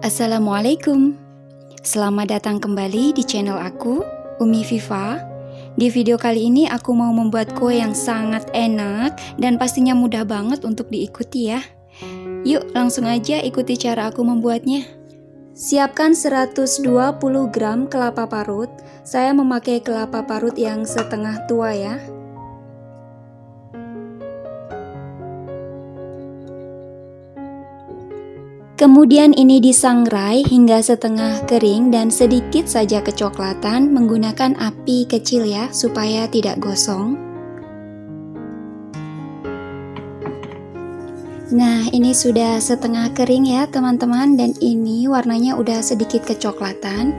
Assalamualaikum. Selamat datang kembali di channel aku, Umi Viva. Di video kali ini aku mau membuat kue yang sangat enak dan pastinya mudah banget untuk diikuti ya. Yuk langsung aja ikuti cara aku membuatnya. Siapkan 120 gram kelapa parut. Saya memakai kelapa parut yang setengah tua ya. Kemudian ini disangrai hingga setengah kering dan sedikit saja kecoklatan menggunakan api kecil ya, supaya tidak gosong. Nah, ini sudah setengah kering ya teman-teman, dan ini warnanya udah sedikit kecoklatan.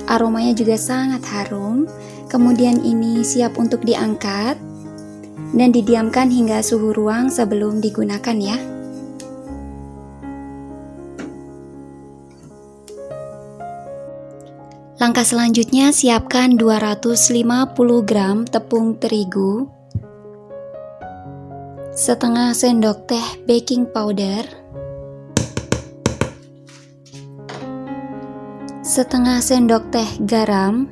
Aromanya juga sangat harum. Kemudian ini siap untuk diangkat dan didiamkan hingga suhu ruang sebelum digunakan ya. Langkah selanjutnya, siapkan 250 gram tepung terigu, setengah sendok teh baking powder, setengah sendok teh garam,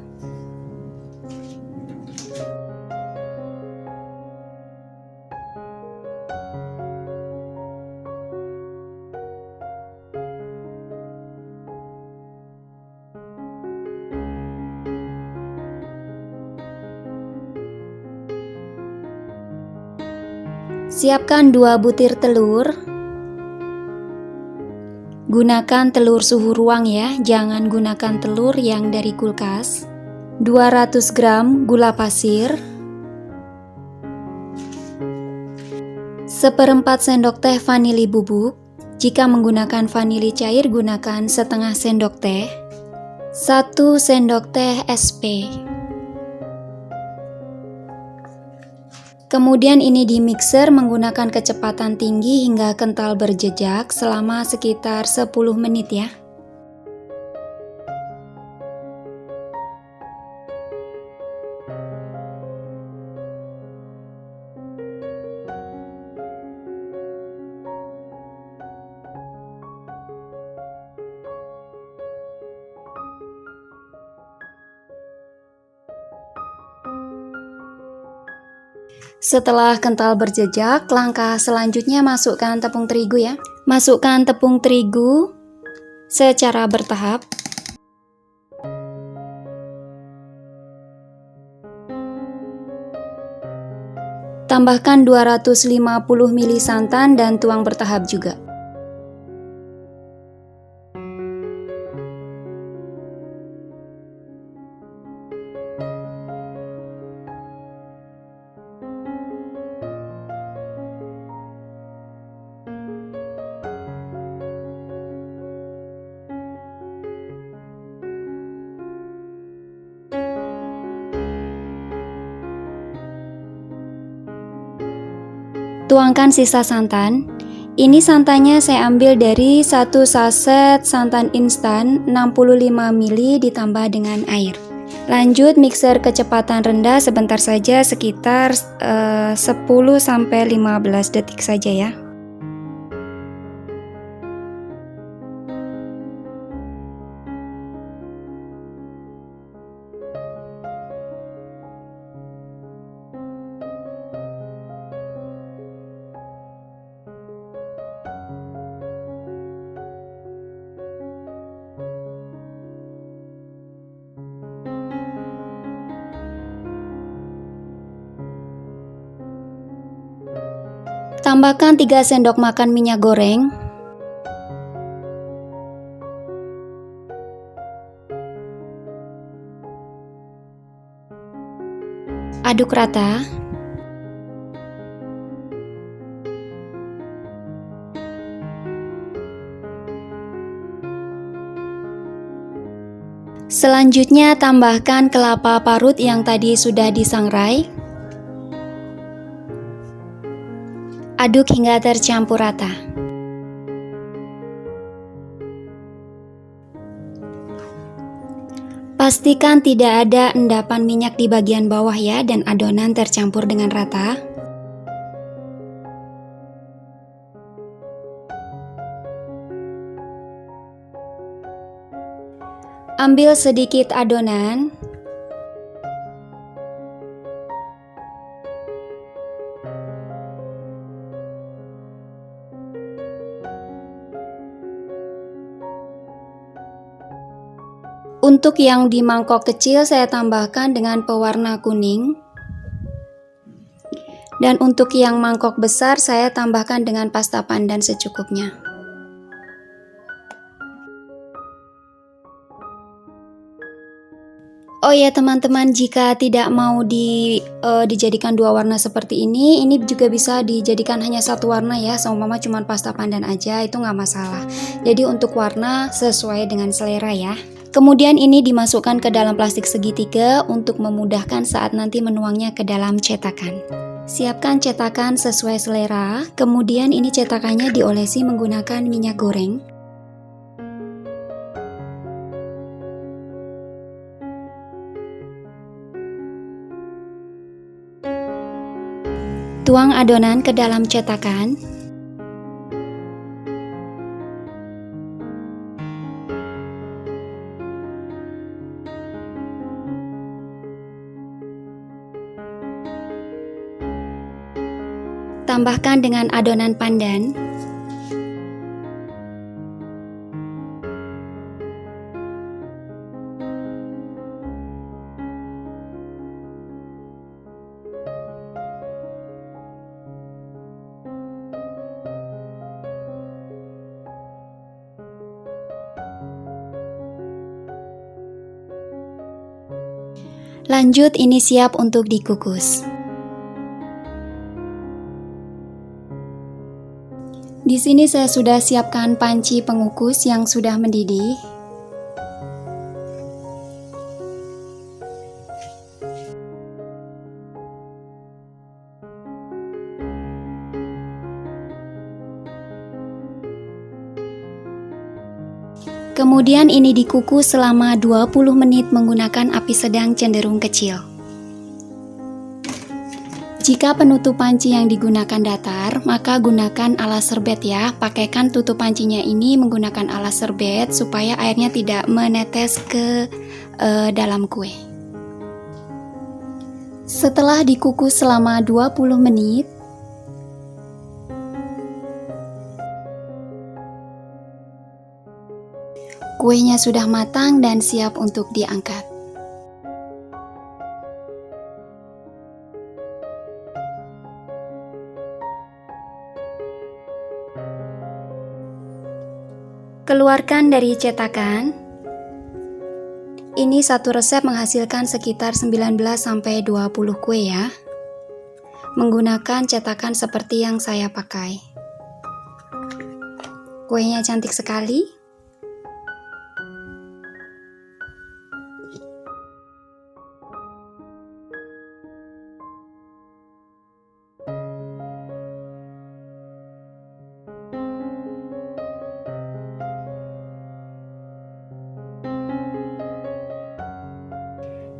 siapkan 2 butir telur. Gunakan telur suhu ruang ya, jangan gunakan telur yang dari kulkas. 200 gram gula pasir, 1/4 sendok teh vanili bubuk. Jika menggunakan vanili cair, gunakan setengah sendok teh. 1 sendok teh SP. Kemudian ini di mixer menggunakan kecepatan tinggi hingga kental berjejak selama sekitar 10 menit ya. Setelah kental berjejak, langkah selanjutnya masukkan tepung terigu ya. Masukkan tepung terigu secara bertahap. Tambahkan 250 ml santan dan tuang bertahap juga. Tuangkan sisa santan. Ini santannya saya ambil dari 1 saset santan instan 65 ml ditambah dengan air. Lanjut mixer kecepatan rendah sebentar saja, sekitar 10-15 detik saja ya. Tambahkan 3 sendok makan minyak goreng. Aduk rata. Selanjutnya tambahkan kelapa parut yang tadi sudah disangrai. Aduk hingga tercampur rata. Pastikan tidak ada endapan minyak di bagian bawah ya, dan adonan tercampur dengan rata. Ambil sedikit adonan. Untuk yang di mangkok kecil saya tambahkan dengan pewarna kuning. Dan untuk yang mangkok besar saya tambahkan dengan pasta pandan secukupnya. Oh ya teman-teman, jika tidak mau dijadikan dua warna seperti ini juga bisa dijadikan hanya satu warna ya, sama mama cuman pasta pandan aja, itu nggak masalah. Jadi untuk warna sesuai dengan selera ya. Kemudian ini dimasukkan ke dalam plastik segitiga untuk memudahkan saat nanti menuangnya ke dalam cetakan. Siapkan cetakan sesuai selera, kemudian ini cetakannya diolesi menggunakan minyak goreng. Tuang adonan ke dalam cetakan. Tambahkan dengan adonan pandan. Lanjut, ini siap untuk dikukus. Di sini saya sudah siapkan panci pengukus yang sudah mendidih. Kemudian ini dikukus selama 20 menit menggunakan api sedang cenderung kecil. Jika penutup panci yang digunakan datar, maka gunakan alas serbet ya. Pakaikan tutup pancinya ini menggunakan alas serbet supaya airnya tidak menetes ke dalam kue. Setelah dikukus selama 20 menit, kuenya sudah matang dan siap untuk diangkat. Keluarkan dari cetakan. Ini satu resep menghasilkan sekitar 19-20 kue ya. Menggunakan cetakan seperti yang saya pakai. Kuenya cantik sekali.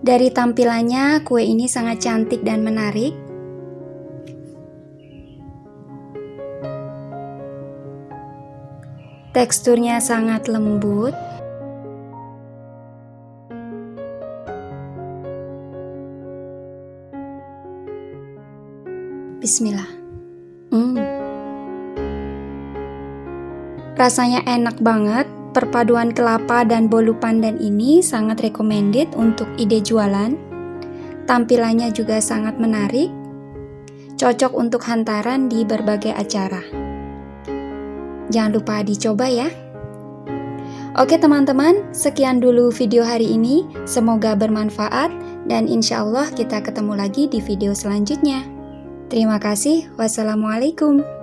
Dari tampilannya, kue ini sangat cantik dan menarik. Teksturnya sangat lembut. Bismillah. Rasanya enak banget. Perpaduan kelapa dan bolu pandan ini sangat recommended untuk ide jualan. Tampilannya juga sangat menarik. Cocok untuk hantaran di berbagai acara. Jangan lupa dicoba ya. Oke teman-teman, sekian dulu video hari ini. Semoga bermanfaat dan insya Allah kita ketemu lagi di video selanjutnya. Terima kasih. Wassalamualaikum.